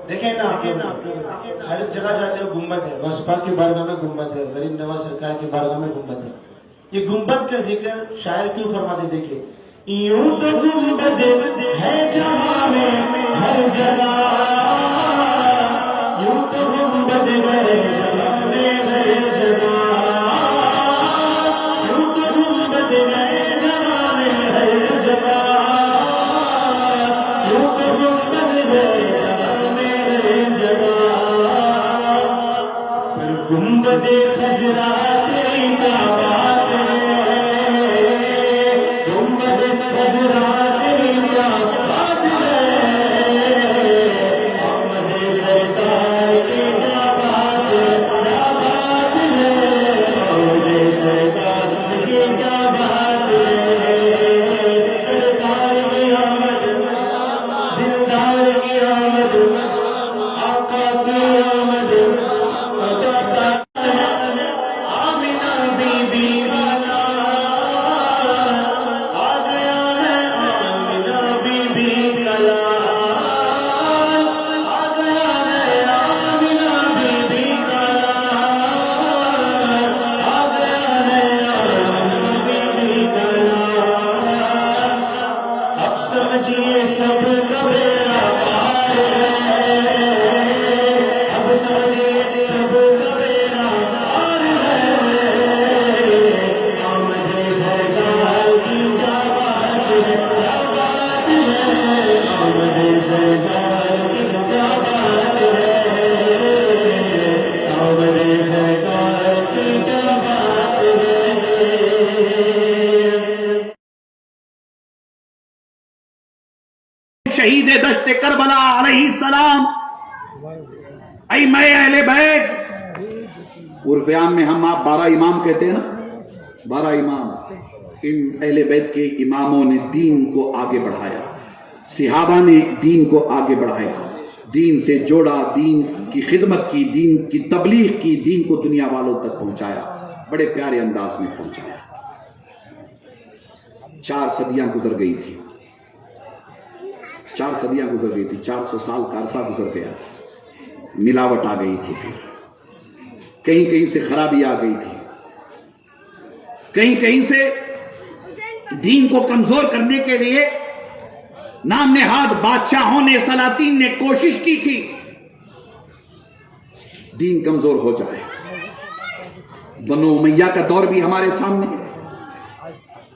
دیکھیں نا ہر جگہ جاتے ہو گنبد ہے، غوث پاک کی بارگاہ میں گنبد ہے، غریب نواز سرکار کی بارگاہ میں گنبد ہے. یہ گنبد کا ذکر شاعر کیوں فرماتے؟ دیکھیے، یوں تو گنبد ہے جہاں میں ہر جگہ، یوں تو گنبد ہے جہاں میں ہر جگہ، یوں تو گنبد ہے جہاں میں ہر جگہ، یوں تو گنبد ہے جہاں میں ہر جگہ. پر گنبد خضرا تیری کیا بات ہے، گنبد خضرا تیری کیا بات ہے، آمد سرکار کی کیا بات ہے، کیا بات ہے، آمد سرکار کی کیا بات ہے. سرکار کی آمد، دلدار کی آمد، آقا کی آمد، آمنہ بی بی کا لال آ گیا ہے، آمنہ بی بی کا لال آ گیا ہے، آمنہ بی بی کا لال آ گیا ہے، آمنہ بی بی کا لال. اب سمجھیے سب کا بیڑا پار ہے، اب سمجھیے سب کا بیڑا پار ہے، آمد سرکار کی کیا بات ہے، کیا بات ہے، آمد سرکار کی کیا بات ہے، آمد سرکار کی کیا بات ہے. شہید دشت کربلا علیہ السلام، ائمہ اہل بیت. عرف عام میں ہم آپ 12 امام کہتے ہیں نا، 12 امام. ان اہل بیت کے اماموں نے دین کو آگے بڑھایا، صحابہ نے دین کو آگے بڑھایا، دین سے جوڑا، دین کی خدمت کی، دین کی تبلیغ کی، دین کو دنیا والوں تک پہنچایا، بڑے پیارے انداز میں پہنچایا. 4 صدیاں گزر گئی تھی، 4 صدیاں گزر گئی تھی، 400 سال کا عرصہ گزر گیا. ملاوٹ آ گئی تھی، کہیں کہیں سے خرابی آ گئی تھی، کہیں کہیں سے دین کو کمزور کرنے کے لیے نام نہاد بادشاہوں نے، سلاطین نے کوشش کی تھی دین کمزور ہو جائے. بنو امیہ کا دور بھی ہمارے سامنے،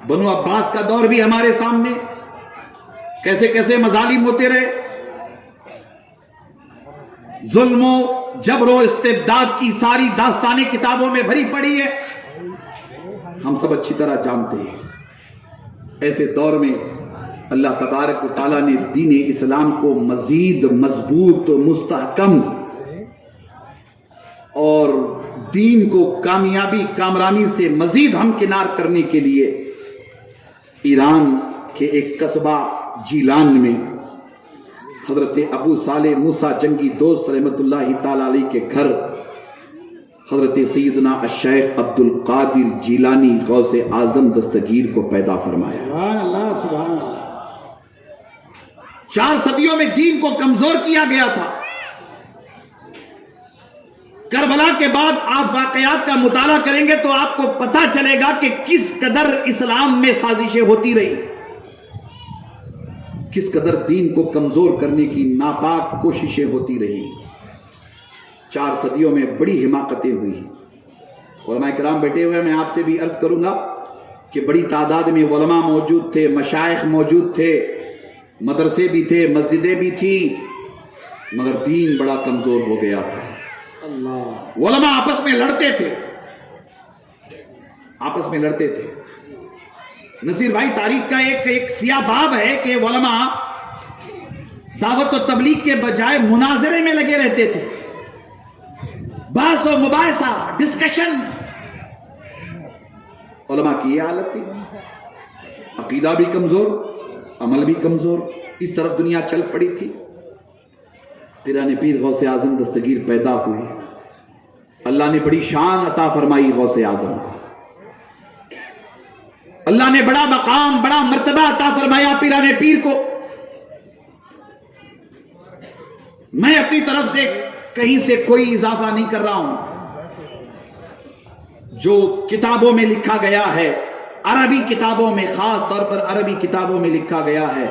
بنو عباس کا دور بھی ہمارے سامنے، کیسے کیسے مظالم ہوتے رہے، ظلم و جبر و استبداد کی ساری داستانیں کتابوں میں بھری پڑی ہے، ہم سب اچھی طرح جانتے ہیں. ایسے دور میں اللہ تبارک و تعالیٰ نے دین اسلام کو مزید مضبوط، مستحکم اور دین کو کامیابی، کامرانی سے مزید ہمکنار کرنے کے لیے ایران کے ایک قصبہ جیلان میں حضرت ابو صالح موسیٰ جنگی دوست رحمت اللہ تعالی علیہ کے گھر حضرت سیدنا الشیخ عبد القادر جیلانی غوث اعظم دستگیر کو پیدا فرمایا. سبحان اللہ، سبحان اللہ. 4 صدیوں میں دین کو کمزور کیا گیا تھا. کربلا کے بعد آپ واقعات کا مطالعہ کریں گے تو آپ کو پتہ چلے گا کہ کس قدر اسلام میں سازشیں ہوتی رہی، کس قدر دین کو کمزور کرنے کی ناپاک کوششیں ہوتی رہی. 4 صدیوں میں بڑی حماقتیں ہوئی. علماء کرام بیٹھے ہوئے، میں آپ سے بھی عرض کروں گا کہ بڑی تعداد میں علماء موجود تھے، مشائخ موجود تھے، مدرسے بھی تھے، مسجدیں بھی تھیں، مگر دین بڑا کمزور ہو گیا تھا. علماء آپس میں لڑتے تھے، آپس میں لڑتے تھے. نصیر بھائی، تاریخ کا ایک سیاہ باب ہے کہ علماء دعوت و تبلیغ کے بجائے مناظرے میں لگے رہتے تھے، بحث و مباحثہ، ڈسکشن. علماء کی یہ حالت تھی، عقیدہ بھی کمزور، عمل بھی کمزور، اس طرف دنیا چل پڑی تھی. پیران پیر غوث اعظم دستگیر پیدا ہوئے، اللہ نے بڑی شان عطا فرمائی غوث اعظم کو، اللہ نے بڑا مقام، بڑا مرتبہ عطا فرمایا پیران پیر کو. میں اپنی طرف سے کہیں سے کوئی اضافہ نہیں کر رہا ہوں. جو کتابوں میں لکھا گیا ہے، عربی کتابوں میں، خاص طور پر عربی کتابوں میں لکھا گیا ہے،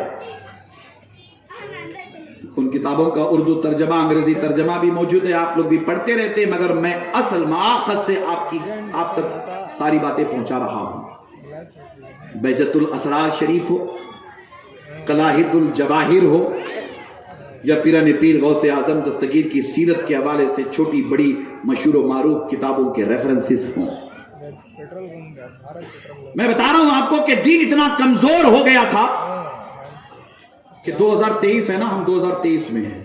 ان کتابوں کا اردو ترجمہ، انگریزی ترجمہ بھی موجود ہے، آپ لوگ بھی پڑھتے رہتے ہیں، مگر میں اصل مآخذ سے آپ تک ساری باتیں پہنچا رہا ہوں. بہجت الاسرار شریف ہو، قلاہد الجواہر ہو، یا پیران پیر غوث اعظم دستگیر کی سیرت کے حوالے سے چھوٹی بڑی مشہور و معروف کتابوں کے ریفرنسز ہوں. میں بتا رہا ہوں آپ کو کہ دین اتنا کمزور ہو گیا تھا کہ 2023 ہے نا، ہم 2023 میں ہیں.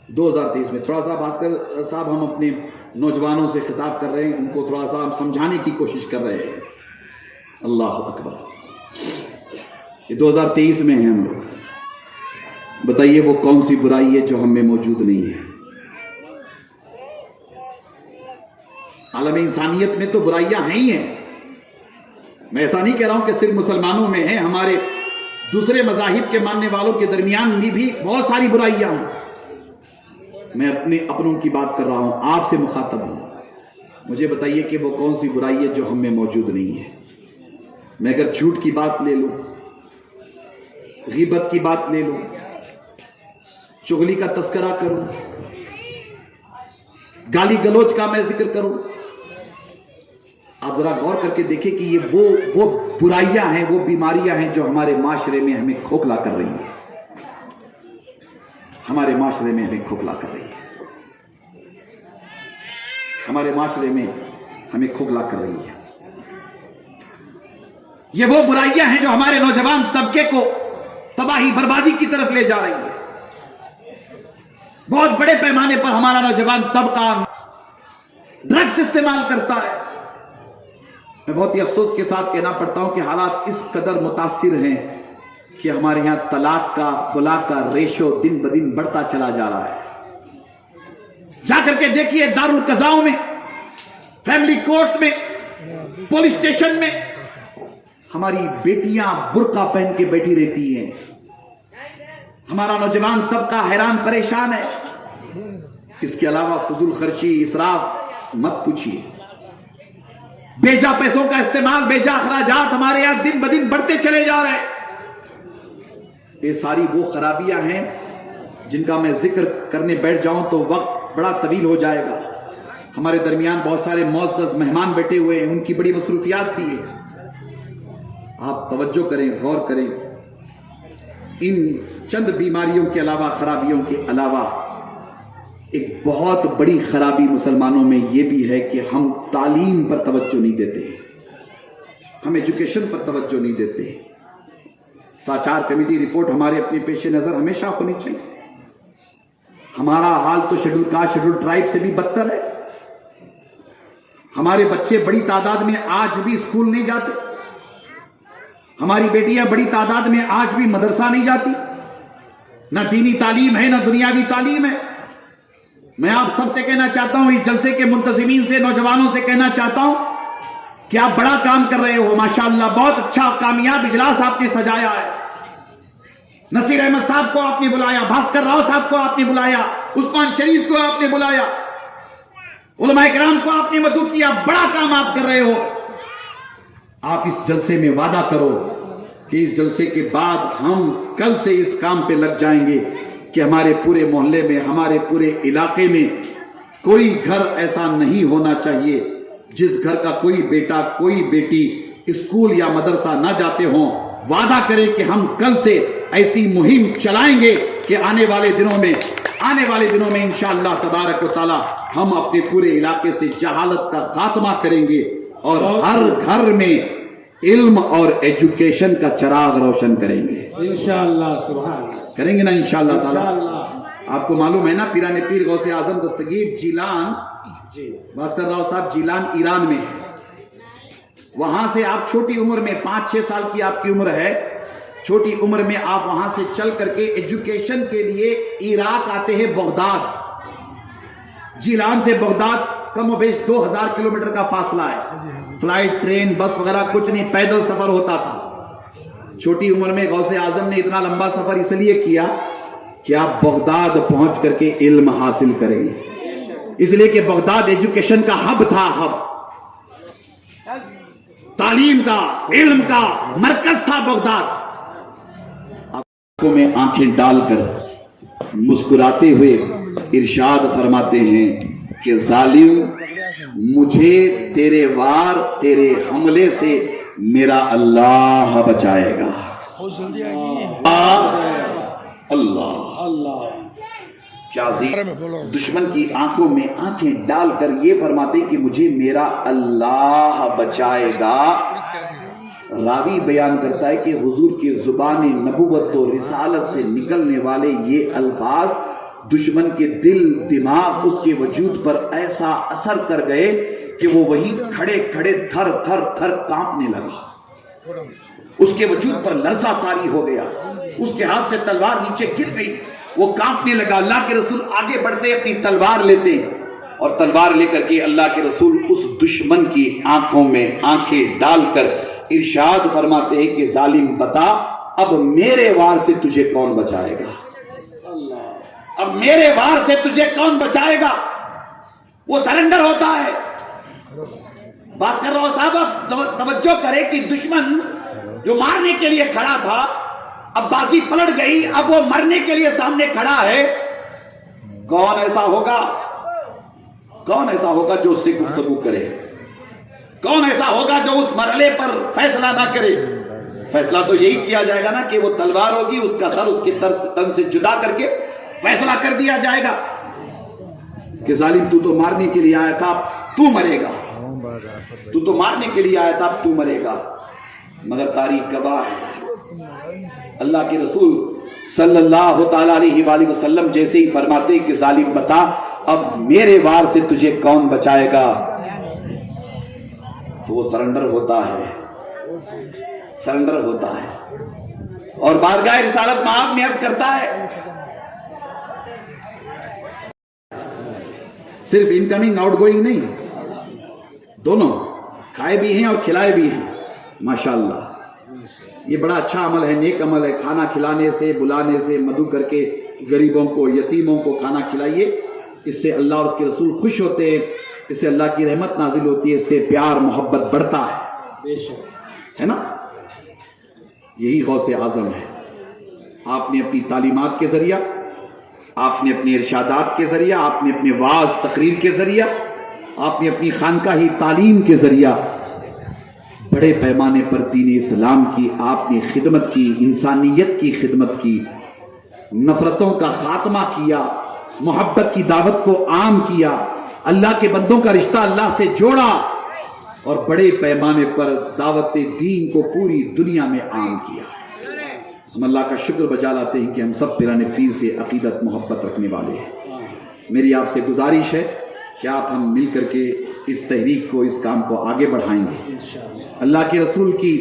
2023 میں تھوڑا سا بھاسکر صاحب، ہم اپنے نوجوانوں سے خطاب کر رہے ہیں، ان کو تھوڑا سا ہم سمجھانے کی کوشش کر رہے ہیں. اللہ اکبر. یہ 2023 میں ہیں ہم لوگ. بتائیے وہ کون سی برائی ہے جو ہم میں موجود نہیں ہے؟ عالم انسانیت میں تو برائیاں ہیں ہی ہیں. میں ایسا نہیں کہہ رہا ہوں کہ صرف مسلمانوں میں ہیں، ہمارے دوسرے مذاہب کے ماننے والوں کے درمیان بھی بہت ساری برائیاں ہیں. میں اپنوں کی بات کر رہا ہوں، آپ سے مخاطب ہوں. مجھے بتائیے کہ وہ کون سی برائی ہے جو ہم میں موجود نہیں ہے. میں اگر جھوٹ کی بات لے لوں، غیبت کی بات لے لوں، چغلی کا تذکرہ کروں، گالی گلوچ کا میں ذکر کروں، آپ ذرا غور کر کے دیکھیں کہ یہ وہ برائیاں ہیں، وہ بیماریاں ہیں جو ہمارے معاشرے میں ہمیں کھوکھلا کر رہی ہیں. ہمارے معاشرے میں ہمیں کھوکھلا کر رہی ہے. ہمارے معاشرے میں ہمیں کھوکھلا کر رہی ہے. یہ وہ برائیاں ہیں جو ہمارے نوجوان طبقے کو تباہی بربادی کی طرف لے جا رہی ہے. بہت بڑے پیمانے پر ہمارا نوجوان طبقہ ڈرگس استعمال کرتا ہے. میں بہت ہی افسوس کے ساتھ کہنا پڑتا ہوں کہ حالات اس قدر متاثر ہیں کہ ہمارے یہاں طلاق کا، خلا کا ریشو دن بدن بڑھتا چلا جا رہا ہے. جا کر کے دیکھیے دارالقضاؤں میں، فیملی کورٹس میں، پولیس اسٹیشن میں ہماری بیٹیاں برقع پہن کے بیٹھی رہتی ہیں. ہمارا نوجوان طبقہ حیران پریشان ہے. اس کے علاوہ فضول خرچی، اسراف مت پوچھیے. بیجا پیسوں کا استعمال، بیجا اخراجات ہمارے یہاں دن بدن بڑھتے چلے جا رہے ہیں. یہ ساری وہ خرابیاں ہیں جن کا میں ذکر کرنے بیٹھ جاؤں تو وقت بڑا طویل ہو جائے گا. ہمارے درمیان بہت سارے معزز مہمان بیٹھے ہوئے ہیں، ان کی بڑی مصروفیات بھی ہے. آپ توجہ کریں، غور کریں. ان چند بیماریوں کے علاوہ، خرابیوں کے علاوہ، ایک بہت بڑی خرابی مسلمانوں میں یہ بھی ہے کہ ہم تعلیم پر توجہ نہیں دیتے، ہم ایجوکیشن پر توجہ نہیں دیتے. ساچار کمیٹی رپورٹ ہمارے اپنے پیش نظر ہمیشہ ہونی چاہیے. ہمارا حال تو شیڈول کاسٹ، شیڈول ٹرائب سے بھی بدتر ہے. ہمارے بچے بڑی تعداد میں آج بھی اسکول نہیں جاتے. ہماری بیٹیاں بڑی تعداد میں آج بھی مدرسہ نہیں جاتی. نہ دینی تعلیم ہے، نہ دنیاوی تعلیم ہے. میں آپ سب سے کہنا چاہتا ہوں، اس جلسے کے منتظمین سے، نوجوانوں سے کہنا چاہتا ہوں کہ آپ بڑا کام کر رہے ہو. ماشاءاللہ بہت اچھا کامیاب اجلاس آپ نے سجایا ہے. نصیر احمد صاحب کو آپ نے بلایا، بھاسکر راؤ صاحب کو آپ نے بلایا، عثمان شریف کو آپ نے بلایا، علماء کرام کو آپ نے مدعو کیا. بڑا کام آپ کر رہے ہو. آپ اس جلسے میں وعدہ کرو کہ اس جلسے کے بعد ہم کل سے اس کام پہ لگ جائیں گے کہ ہمارے پورے محلے میں، ہمارے پورے علاقے میں کوئی گھر ایسا نہیں ہونا چاہیے جس گھر کا کوئی بیٹا، کوئی بیٹی اسکول یا مدرسہ نہ جاتے ہوں. وعدہ کریں کہ ہم کل سے ایسی مہم چلائیں گے کہ آنے والے دنوں میں انشاءاللہ تبارک و تعالی ہم اپنے پورے علاقے سے جہالت کا خاتمہ کریں گے اور ہر گھر میں علم اور ایجوکیشن کا چراغ روشن کریں گے. انشاءاللہ. سبحان اللہ. کریں گے نا انشاءاللہ تعالی. آپ کو معلوم ہے نا پیران پیر غوث اعظم دستگیر جیلان، بھاسکر راؤ صاحب جیلان ایران میں ہے. وہاں سے آپ چھوٹی عمر میں، 5-6 سال کی آپ کی عمر ہے، چھوٹی عمر میں آپ وہاں سے چل کر کے ایجوکیشن کے لیے عراق آتے ہیں، بغداد. جیلان سے بغداد کم و بیش 2000 کلومیٹر کا فاصلہ ہے. فلائٹ، ٹرین، بس وغیرہ کچھ نہیں، پیدل سفر ہوتا تھا. چھوٹی عمر میں غوث اعظم نے اتنا لمبا سفر اس لیے کیا کہ آپ بغداد پہنچ کر کے علم حاصل کریں، اس لیے کہ بغداد ایجوکیشن کا ہب تھا، ہب تعلیم کا، علم کا مرکز تھا بغداد۔ آنکھوں میں آنکھیں ڈال کر مسکراتے ہوئے ارشاد فرماتے ہیں کہ ظالم، مجھے تیرے وار، تیرے حملے سے میرا اللہ بچائے گا۔ اللہ کیا عظیم! دشمن کی آنکھوں میں آنکھیں ڈال کر یہ فرماتے کہ مجھے میرا اللہ بچائے گا۔ راوی بیان کرتا ہے کہ حضور کی زبان نبوت و رسالت سے نکلنے والے یہ الفاظ دشمن کے دل، دماغ، اس کے وجود پر ایسا اثر کر گئے کہ وہ وہی کھڑے کھڑے تھر تھر تھر کانپنے لگا، اس کے وجود پر لرزہ طاری ہو گیا، اس کے ہاتھ سے تلوار نیچے گر گئی، وہ کانپنے لگا۔ اللہ کے رسول آگے بڑھتے اپنی تلوار لیتے اور تلوار لے کر کے اللہ کے رسول اس دشمن کی آنکھوں میں آنکھیں ڈال کر ارشاد فرماتے ہیں کہ ظالم بتا، اب میرے وار سے تجھے کون بچائے گا؟ اب میرے وار سے تجھے کون بچائے گا؟ وہ سرنڈر ہوتا ہے۔ بات کر رہا ہوں صاحب، اب توجہ کرے کہ دشمن جو مارنے کے لیے کھڑا تھا، اب بازی پلٹ گئی، اب وہ مرنے کے لیے سامنے کھڑا ہے۔ کون ایسا ہوگا، کون ایسا ہوگا جو اس سے گفتگو کرے؟ کون ایسا ہوگا جو اس مرحلے پر فیصلہ نہ کرے؟ فیصلہ تو یہی کیا جائے گا نا کہ وہ تلوار ہوگی، اس کا سر اس کے تن سے جدا کر کے فیصلہ کر دیا جائے گا کہ ظالم تو تو مارنے کے لیے آیا تھا، تو مرے گا، تو تو مارنے کے لیے آیا تھا، تو مرے گا۔ مگر تاریخ گواہ ہے، اللہ کے رسول صلی اللہ تعالیٰ علیہ وآلہ وسلم جیسے ہی فرماتے کہ ظالم بتا، اب میرے وار سے تجھے کون بچائے گا، تو وہ سرنڈر ہوتا ہے، سرنڈر ہوتا ہے اور بارگاہ رسالت مآب میں عرض کرتا ہے، صرف انکمنگ آؤٹ گوئنگ نہیں، دونوں کھائے بھی ہیں اور کھلائے بھی ہیں۔ ماشاءاللہ یہ بڑا اچھا عمل ہے، نیک عمل ہے۔ کھانا کھلانے سے، بلانے سے، مدعو کر کے غریبوں کو، یتیموں کو کھانا کھلائیے، اس سے اللہ اور اس کے رسول خوش ہوتے ہیں، اس سے اللہ کی رحمت نازل ہوتی ہے، اس سے پیار محبت بڑھتا ہے نا۔ یہی غوث اعظم ہے۔ آپ نے اپنی تعلیمات کے ذریعہ، آپ نے اپنے ارشادات کے ذریعہ، آپ نے اپنے واعظ تقریر کے ذریعہ، آپ نے اپنی خانقاہی تعلیم کے ذریعہ بڑے پیمانے پر دین اسلام کی آپ نے خدمت کی، انسانیت کی خدمت کی، نفرتوں کا خاتمہ کیا، محبت کی دعوت کو عام کیا، اللہ کے بندوں کا رشتہ اللہ سے جوڑا اور بڑے پیمانے پر دعوت دین کو پوری دنیا میں عام کیا۔ ہم اللہ کا شکر بجا لاتے ہیں کہ ہم سب پیران پیر سے عقیدت محبت رکھنے والے ہیں۔ میری آپ سے گزارش ہے کہ آپ ہم مل کر کے اس تحریک کو، اس کام کو آگے بڑھائیں گے۔ اللہ کے رسول کی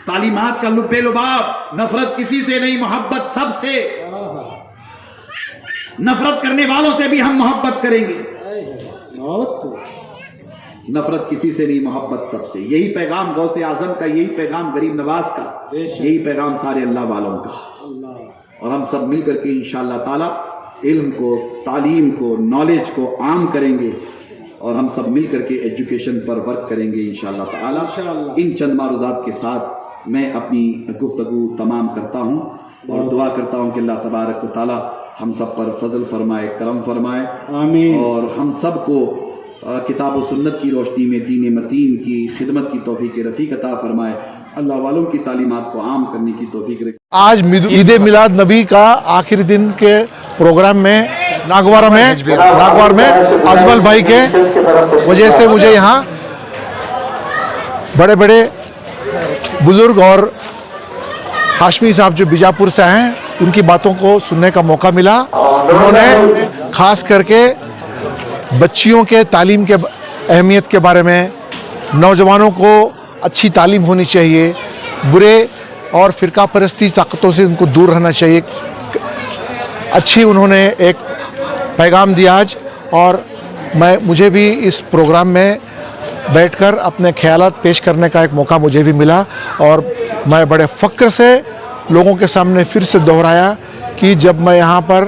تعلیمات کا لبے لباب، نفرت کسی سے نہیں، محبت سب سے، نفرت کرنے والوں سے بھی ہم محبت کریں گے، نفرت کسی سے نہیں، محبت سب سے۔ یہی پیغام غوث اعظم کا، یہی پیغام غریب نواز کا، یہی پیغام سارے اللہ والوں کا۔ اور ہم سب مل کر کے انشاءاللہ تعالی علم کو، تعلیم کو، نالج کو عام کریں گے اور ہم سب مل کر کے ایجوکیشن پر ورک کریں گے انشاءاللہ تعالی۔ ان چند معروضات کے ساتھ میں اپنی گفتگو تمام کرتا ہوں اور دعا کرتا ہوں کہ اللہ تبارک و تعالی ہم سب پر فضل فرمائے، کرم فرمائے، آمین، اور ہم سب کو کتاب و سنت کی روشنی میں دین متین کی خدمت کی توفیق رفیق عطا فرمائے، اللہ والوں کی تعلیمات کو عام کرنے کی توفیق رکھے۔ آج عید میلاد نبی کا آخری دن کے پروگرام میں ناگوار میں اجمل بھائی کے وجہ سے مجھے یہاں بڑے بڑے بزرگ اور ہاشمی صاحب جو بیجاپور سے ہیں ان کی باتوں کو سننے کا موقع ملا۔ انہوں نے خاص کر کے بچیوں کے تعلیم کے اہمیت کے بارے میں، نوجوانوں کو اچھی تعلیم ہونی چاہیے، برے اور فرقہ پرستی طاقتوں سے ان کو دور رہنا چاہیے، اچھی انہوں نے ایک پیغام دیا آج۔ اور مجھے بھی اس پروگرام میں بیٹھ کر اپنے خیالات پیش کرنے کا ایک موقع مجھے بھی ملا اور میں بڑے فخر سے لوگوں کے سامنے پھر سے دہرایا کہ جب میں یہاں پر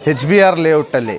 HBR ಲೇಔಟಲ್ಲಿ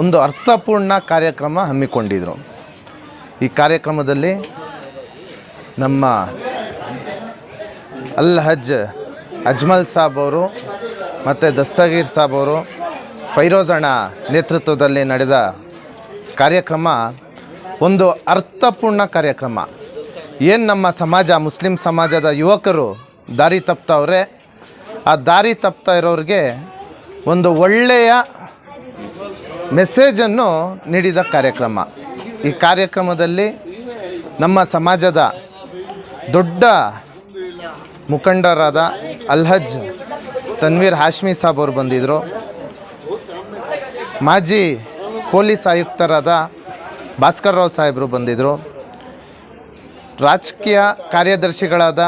ಒಂದು ಅರ್ಥಪೂರ್ಣ ಕಾರ್ಯಕ್ರಮ ಹಮ್ಮಿಕೊಂಡಿದ್ರು. ಈ ಕಾರ್ಯಕ್ರಮದಲ್ಲಿ ನಮ್ಮ ಅಲ್ ಹಜ್ ಅಜ್ಮಲ್ ಸಾಬ್ ಅವರು ಮತ್ತು ದಸ್ತಗೀರ್ ಸಾಬ್ ಅವರು, ಫೈರೋಜ್ ಅಣ್ಣ ನೇತೃತ್ವದಲ್ಲಿ ನಡೆದ ಕಾರ್ಯಕ್ರಮ ಒಂದು ಅರ್ಥಪೂರ್ಣ ಕಾರ್ಯಕ್ರಮ. ಏನು ನಮ್ಮ ಸಮಾಜ, ಮುಸ್ಲಿಂ ಸಮಾಜದ ಯುವಕರು ದಾರಿ ತಪ್ತವ್ರೆ, ಆ ದಾರಿ ತಪ್ತಾ ಇರೋರಿಗೆ ಒಂದು ಒಳ್ಳೆಯ ಮೆಸೇಜನ್ನು ನೀಡಿದ ಕಾರ್ಯಕ್ರಮ. ಈ ಕಾರ್ಯಕ್ರಮದಲ್ಲಿ ನಮ್ಮ ಸಮಾಜದ ದೊಡ್ಡ ಮುಖಂಡರಾದ ಅಲ್ಹಜ್ ತನ್ವೀರ್ ಹಾಶ್ಮಿ ಸಾಬ್ ಅವರು ಬಂದಿದ್ದರು. ಮಾಜಿ ಪೊಲೀಸ್ ಆಯುಕ್ತರಾದ ಭಾಸ್ಕರ್ ರಾವ್ ಸಾಹೇಬರು ಬಂದಿದ್ದರು. ರಾಜಕೀಯ ಕಾರ್ಯದರ್ಶಿಗಳಾದ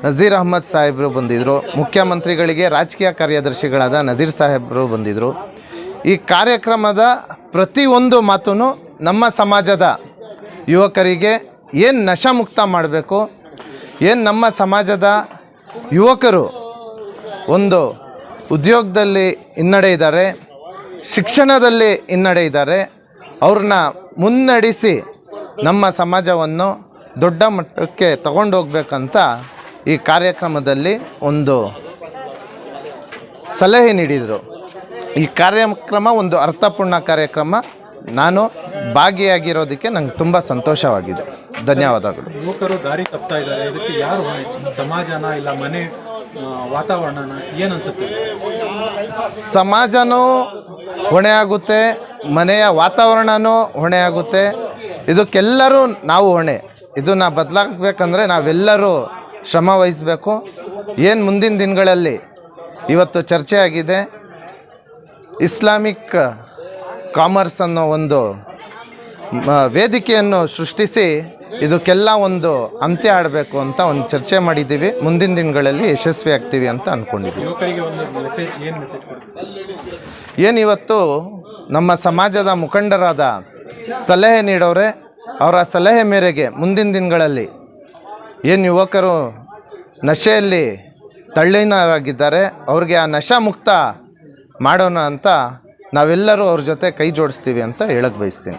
ನಜೀರ್ ಅಹಮದ್ ಸಾಹೇಬರು ಬಂದಿದ್ದರು. ಮುಖ್ಯಮಂತ್ರಿಗಳಿಗೆ ರಾಜಕೀಯ ಕಾರ್ಯದರ್ಶಿಗಳಾದ ನಜೀರ್ ಸಾಹೇಬರು ಬಂದಿದ್ದರು. ಈ ಕಾರ್ಯಕ್ರಮದ ಪ್ರತಿಯೊಂದು ಮಾತು ನಮ್ಮ ಸಮಾಜದ ಯುವಕರಿಗೆ ಏನು ನಶಾಮುಕ್ತ ಮಾಡಬೇಕು, ಏನು ನಮ್ಮ ಸಮಾಜದ ಯುವಕರು ಒಂದು ಉದ್ಯೋಗದಲ್ಲಿ ಹಿನ್ನಡೆ ಇದ್ದಾರೆ, ಶಿಕ್ಷಣದಲ್ಲಿ ಹಿನ್ನಡೆ ಇದ್ದಾರೆ. ಅವ್ರನ್ನ ಮುನ್ನಡೆಸಿ ನಮ್ಮ ಸಮಾಜವನ್ನು ದೊಡ್ಡ ಮಟ್ಟಕ್ಕೆ ತಗೊಂಡೋಗ್ಬೇಕಂತ ಈ ಕಾರ್ಯಕ್ರಮದಲ್ಲಿ ಒಂದು ಸಲಹೆ ನೀಡಿದರು. ಈ ಕಾರ್ಯಕ್ರಮ ಒಂದು ಅರ್ಥಪೂರ್ಣ ಕಾರ್ಯಕ್ರಮ. ನಾನು ಭಾಗಿಯಾಗಿರೋದಕ್ಕೆ ನಂಗೆ ತುಂಬ ಸಂತೋಷವಾಗಿದೆ. ಧನ್ಯವಾದಗಳು. ಯುವಕರು ದಾರಿ ತಪ್ತಾ ಇದ್ದಾರೆ, ಇದಕ್ಕೆ ಯಾರು ಹೊಣೆ? ಸಮಾಜನ ಇಲ್ಲ ಮನೆ ವಾತಾವರಣನ? ಏನು ಅನ್ಸುತ್ತೆ? ಸಮಾಜನೂ ಹೊಣೆ ಆಗುತ್ತೆ, ಮನೆಯ ವಾತಾವರಣನೂ ಹೊಣೆ ಆಗುತ್ತೆ. ಇದಕ್ಕೆಲ್ಲರೂ ನಾವು ಹೊಣೆ. ಇದನ್ನು ಬದಲಾಗಬೇಕಂದ್ರೆ ನಾವೆಲ್ಲರೂ ಶ್ರಮ ವಹಿಸಬೇಕು. ಏನು ಮುಂದಿನ ದಿನಗಳಲ್ಲಿ ಇವತ್ತು ಚರ್ಚೆ ಆಗಿದೆ, ಇಸ್ಲಾಮಿಕ್ ಕಾಮರ್ಸ್ ಅನ್ನೋ ಒಂದು ವೇದಿಕೆಯನ್ನು ಸೃಷ್ಟಿಸಿ ಇದಕ್ಕೆಲ್ಲ ಒಂದು ಅಂತ್ಯ ಆಡಬೇಕು ಅಂತ ಒಂದು ಚರ್ಚೆ ಮಾಡಿದ್ದೀವಿ. ಮುಂದಿನ ದಿನಗಳಲ್ಲಿ ಯಶಸ್ವಿ ಆಗ್ತೀವಿ ಅಂತ ಅಂದ್ಕೊಂಡಿದ್ದೀವಿ. ಯುವಕರಿಗೆ ಒಂದು ಮೆಸೇಜ್, ಏನು ಮೆಸೇಜ್ ಕೊಡ್ತೀವಿ? ಏನಿವತ್ತು ನಮ್ಮ ಸಮಾಜದ ಮುಖಂಡರಾದ ಸಲಹೆ ನೀಡೋರೆ, ಅವರ ಸಲಹೆ ಮೇರೆಗೆ ಮುಂದಿನ ದಿನಗಳಲ್ಲಿ ಏನು ಯುವಕರು ನಶೆಯಲ್ಲಿ ತಲ್ಲೀನರಾಗಿದ್ದಾರೆ ಅವ್ರಿಗೆ ಆ ನಶಾ ಮುಕ್ತ ಮಾಡೋಣ ಅಂತ ನಾವೆಲ್ಲರೂ ಅವ್ರ ಜೊತೆ ಕೈ ಜೋಡಿಸ್ತೀವಿ ಅಂತ ಹೇಳಕ್ಕೆ ಬಯಸ್ತೀನಿ.